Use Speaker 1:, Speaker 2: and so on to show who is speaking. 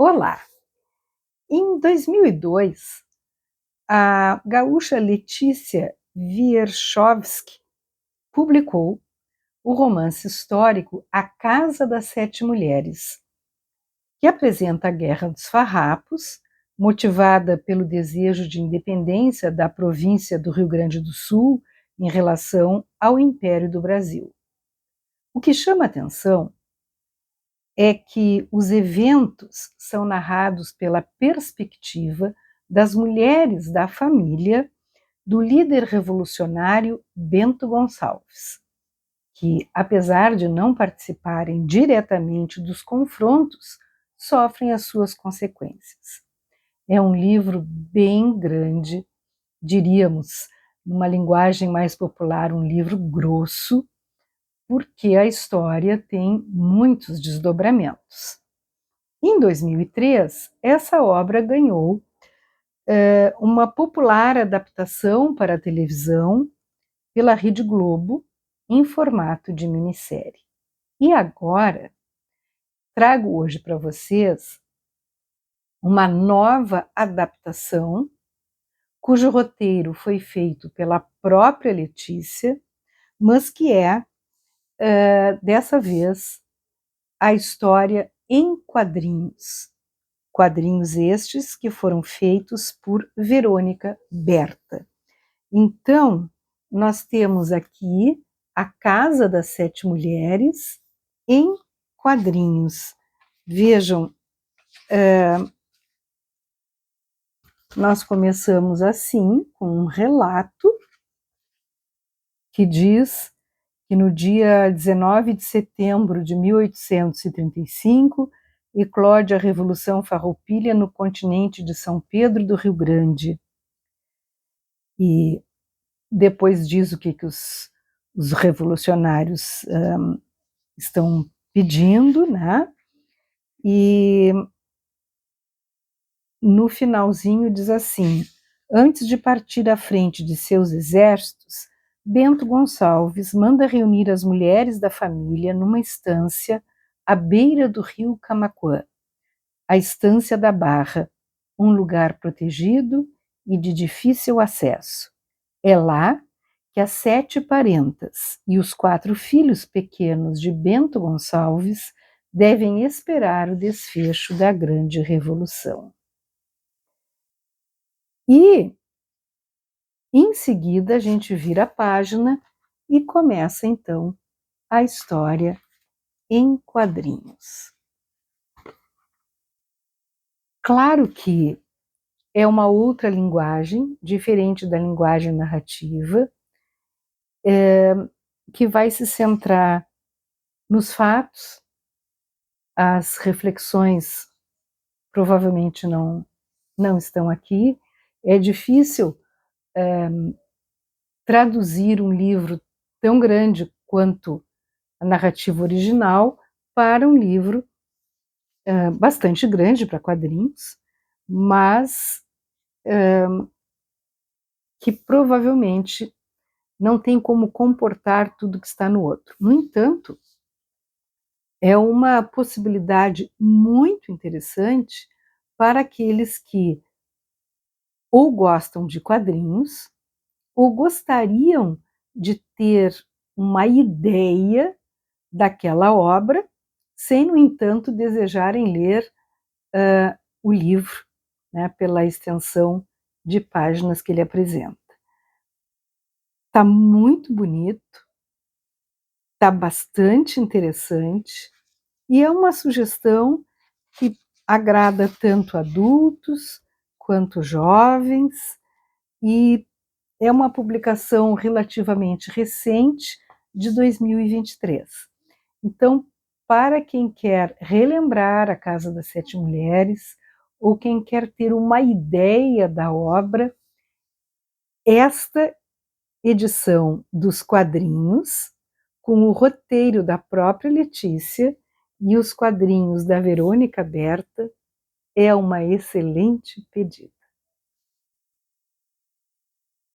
Speaker 1: Olá! Em 2002, a gaúcha Letícia Wierchowski publicou o romance histórico A Casa das Sete Mulheres, que apresenta a Guerra dos Farrapos, motivada pelo desejo de independência da província do Rio Grande do Sul em relação ao Império do Brasil. O que chama atenção é que os eventos são narrados pela perspectiva das mulheres da família do líder revolucionário Bento Gonçalves, que, apesar de não participarem diretamente dos confrontos, sofrem as suas consequências. É um livro bem grande, diríamos, numa linguagem mais popular, um livro grosso, porque a história tem muitos desdobramentos. Em 2003, essa obra ganhou uma popular adaptação para a televisão pela Rede Globo, em formato de minissérie. E agora, trago hoje para vocês uma nova adaptação, cujo roteiro foi feito pela própria Letícia, mas que é, dessa vez, a história em quadrinhos. Quadrinhos estes que foram feitos por Verônica Berta. Então, nós temos aqui A Casa das Sete Mulheres em quadrinhos. Vejam, nós começamos assim, com um relato que diz que no dia 19 de setembro de 1835 eclode a Revolução Farroupilha no continente de São Pedro do Rio Grande. E depois diz o que os revolucionários estão pedindo, né? E no finalzinho diz assim: antes de partir à frente de seus exércitos, Bento Gonçalves manda reunir as mulheres da família numa estância à beira do rio Camaquã, a Estância da Barra, um lugar protegido e de difícil acesso. É lá que as 7 parentas e os 4 filhos pequenos de Bento Gonçalves devem esperar o desfecho da grande revolução. E, em seguida, a gente vira a página e começa, então, a história em quadrinhos. Claro que é uma outra linguagem, diferente da linguagem narrativa, que vai se centrar nos fatos. As reflexões provavelmente não estão aqui. É difícil traduzir um livro tão grande quanto a narrativa original para um livro bastante grande para quadrinhos, mas que provavelmente não tem como comportar tudo que está no outro. No entanto, é uma possibilidade muito interessante para aqueles que ou gostam de quadrinhos, ou gostariam de ter uma ideia daquela obra, sem, no entanto, desejarem ler o livro, né, pela extensão de páginas que ele apresenta. Está muito bonito, está bastante interessante, e é uma sugestão que agrada tanto adultos quanto jovens, e é uma publicação relativamente recente, de 2023. Então, para quem quer relembrar A Casa das Sete Mulheres, ou quem quer ter uma ideia da obra, esta edição dos quadrinhos, com o roteiro da própria Letícia e os quadrinhos da Verônica Berta, é uma excelente pedida.